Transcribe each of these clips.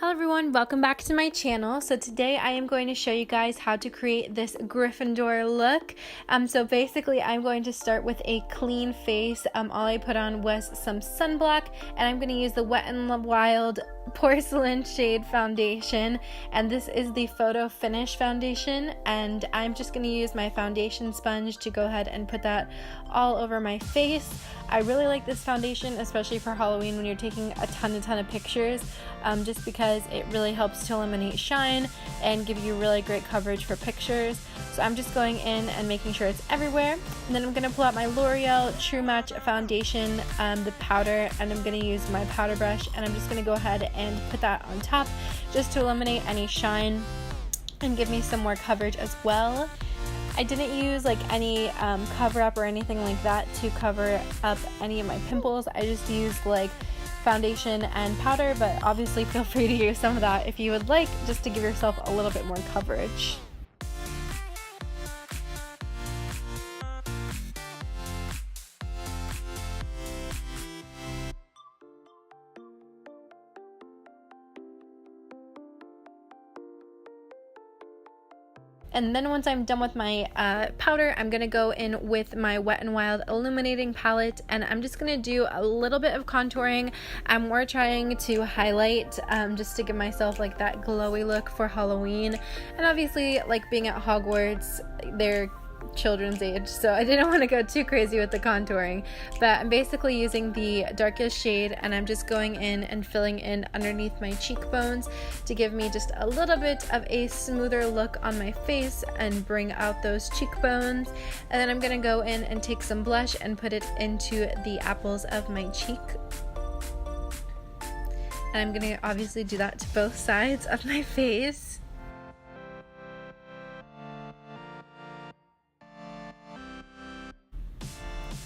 Hello everyone, welcome back to my channel. So today I am going to show you guys how to create this Gryffindor look. So basically I'm going to start with a clean face. All I put on was some sunblock, and I'm going to use the Wet n Wild porcelain shade foundation, and this is the photo finish foundation, and I'm just going to use my foundation sponge to go ahead and put that all over my face. I really like this foundation, especially for Halloween when you're taking a ton of pictures, just because it really helps to eliminate shine and give you really great coverage for pictures. So I'm just going in and making sure it's everywhere, and then I'm going to pull out my L'Oreal True Match foundation, the powder, and I'm going to use my powder brush, and I'm just going to go ahead and put that on top just to eliminate any shine and give me some more coverage as well. I didn't use like any cover up or anything like that to cover up any of my pimples. I just used like foundation and powder, but obviously feel free to use some of that if you would like, just to give yourself a little bit more coverage. And then once I'm done with my powder, I'm going to go in with my Wet n Wild illuminating palette, and I'm just going to do a little bit of contouring. I'm more trying to highlight just to give myself like that glowy look for Halloween. And obviously, like being at Hogwarts, they're children's age, so I didn't want to go too crazy with the contouring, but I'm basically using the darkest shade, and I'm just going in and filling in underneath my cheekbones to give me just a little bit of a smoother look on my face and bring out those cheekbones. And then I'm going to go in and take some blush and put it into the apples of my cheek, and I'm going to obviously do that to both sides of my face.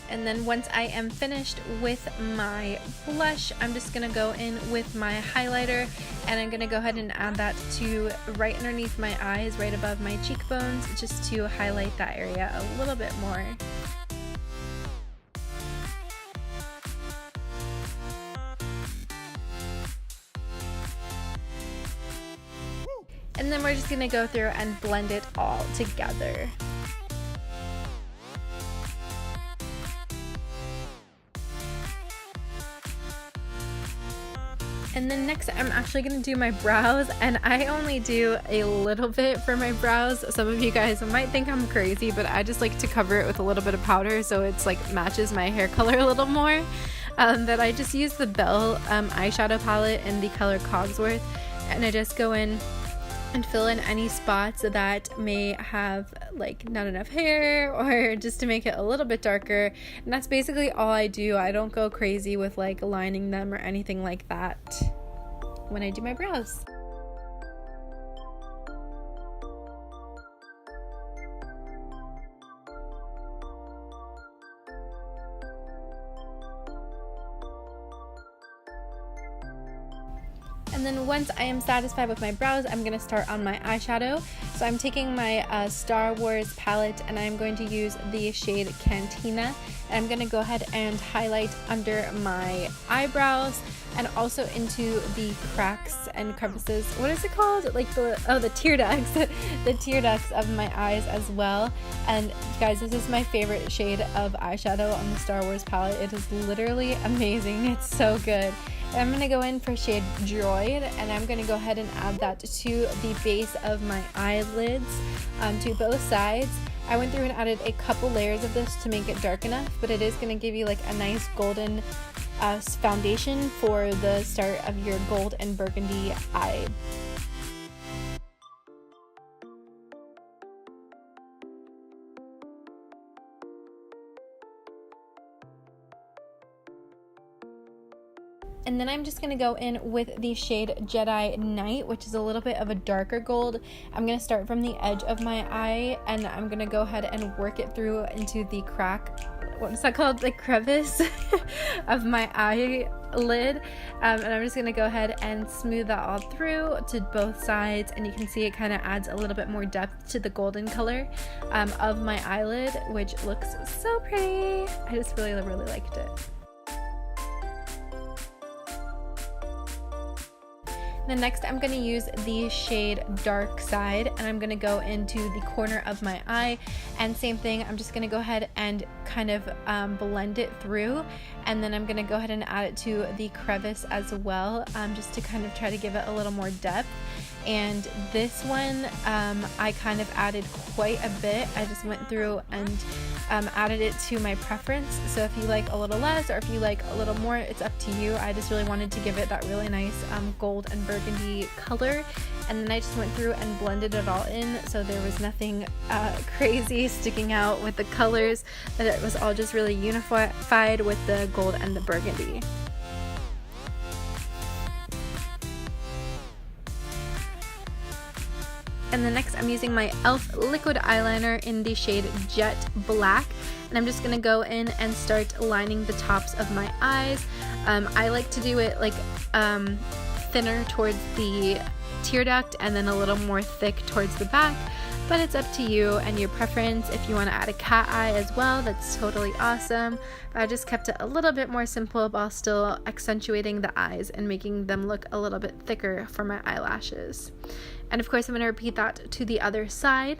And then once I am finished with my blush, I'm just going to go in with my highlighter, and I'm going to go ahead and add that to right underneath my eyes, right above my cheekbones, just to highlight that area a little bit more. And then we're just going to go through and blend it all together. And then next I'm actually going to do my brows, and I only do a little bit for my brows. Some of you guys might think I'm crazy, but I just like to cover it with a little bit of powder so it's like matches my hair color a little more. But I just use the Belle eyeshadow palette in the color Cogsworth, and I just go in and fill in any spots that may have like not enough hair, or just to make it a little bit darker. And that's basically all I do. I don't go crazy with like lining them or anything like that when I do my brows. And then once I am satisfied with my brows, I'm going to start on my eyeshadow. So I'm taking my Star Wars palette, and I'm going to use the shade Cantina. And I'm going to go ahead and highlight under my eyebrows and also into the cracks and crevices. What is it called? Like the tear ducts. The tear ducts of my eyes as well. And guys, this is my favorite shade of eyeshadow on the Star Wars palette. It is literally amazing. It's so good. I'm going to go in for shade Droid, and I'm going to go ahead and add that to the base of my eyelids, to both sides. I went through and added a couple layers of this to make it dark enough, but it is going to give you like a nice golden foundation for the start of your gold and burgundy eye. And then I'm just going to go in with the shade Jedi Knight, which is a little bit of a darker gold. I'm going to start from the edge of my eye, and I'm going to go ahead and work it through into the crack, what is that called? The crevice of my eyelid. And I'm just going to go ahead and smooth that all through to both sides, and you can see it kind of adds a little bit more depth to the golden color of my eyelid, which looks so pretty. I just really liked it. Then next I'm going to use the shade Dark Side, and I'm going to go into the corner of my eye, and same thing, I'm just going to go ahead and kind of blend it through, and then I'm going to go ahead and add it to the crevice as well, just to kind of try to give it a little more depth. And this one I kind of added quite a bit. I just went through and added it to my preference, so if you like a little less or if you like a little more, it's up to you. I just really wanted to give it that really nice gold and burgundy color, and then I just went through and blended it all in, so there was nothing crazy sticking out with the colors, but it was all just really unified with the gold and the burgundy. And then next I'm using my e.l.f. liquid eyeliner in the shade Jet Black, and I'm just going to go in and start lining the tops of my eyes. I like to do it like thinner towards the tear duct and then a little more thick towards the back, but it's up to you and your preference. If you want to add a cat eye as well, that's totally awesome. I just kept it a little bit more simple while still accentuating the eyes and making them look a little bit thicker for my eyelashes. And of course I'm going to repeat that to the other side.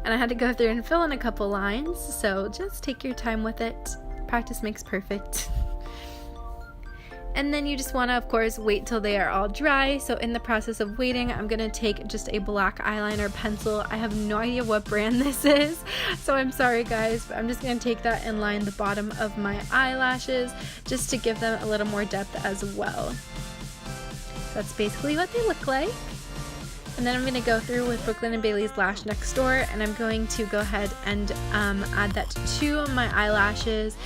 And I had to go through and fill in a couple lines, so just take your time with it. Practice makes perfect. And then you just want to, of course, wait till they are all dry. So in the process of waiting, I'm going to take just a black eyeliner pencil. I have no idea what brand this is, so I'm sorry guys, but I'm just going to take that and line the bottom of my eyelashes just to give them a little more depth as well. That's basically what they look like. And then I'm going to go through with Brooklyn & Bailey's Lash Next Door, and I'm going to go ahead and add that to my eyelashes.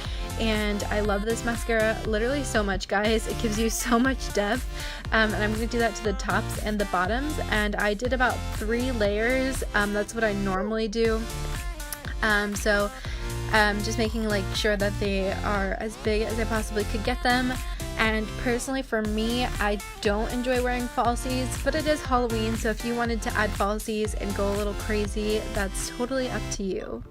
And I love this mascara literally so much, guys. It gives you so much depth, and I'm going to do that to the tops and the bottoms, and I did about 3 layers. That's what I normally do. Just making sure that they are as big as I possibly could get them. And personally for me, I don't enjoy wearing falsies, but it is Halloween, so if you wanted to add falsies and go a little crazy, that's totally up to you.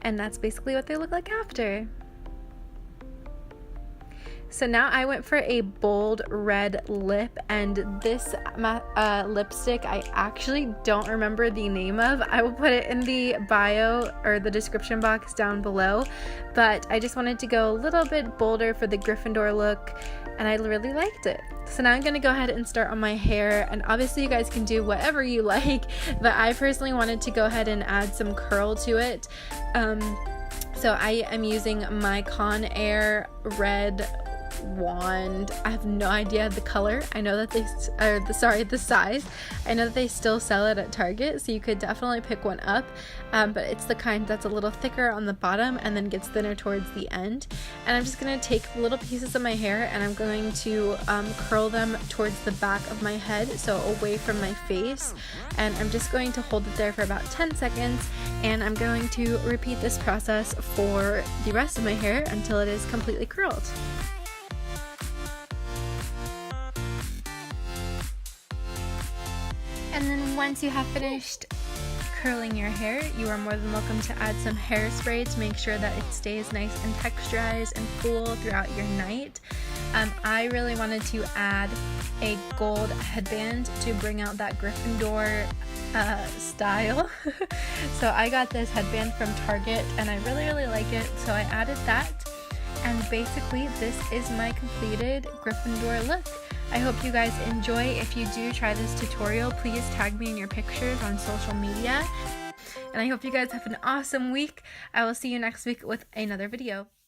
And that's basically what they look like after. So now I went for a bold red lip, and this lipstick I actually don't remember the name of. I will put it in the bio or the description box down below, but I just wanted to go a little bit bolder for the Gryffindor look, and I really liked it. So now I'm going to go ahead and start on my hair, and obviously you guys can do whatever you like, but I personally wanted to go ahead and add some curl to it. So I am using my Conair red wand. I have no idea the color. I know that the size. I know that they still sell it at Target, so you could definitely pick one up, but it's the kind that's a little thicker on the bottom and then gets thinner towards the end. And I'm just going to take little pieces of my hair and I'm going to curl them towards the back of my head, so away from my face, and I'm just going to hold it there for about 10 seconds, and I'm going to repeat this process for the rest of my hair until it is completely curled. And then once you have finished curling your hair, you are more than welcome to add some hairspray to make sure that it stays nice and texturized and full throughout your night. I really wanted to add a gold headband to bring out that Gryffindor style. So I got this headband from Target and I really like it, so I added that. And basically this is my completed Gryffindor look. I hope you guys enjoy. If you do try this tutorial, please tag me in your pictures on social media. And I hope you guys have an awesome week. I will see you next week with another video.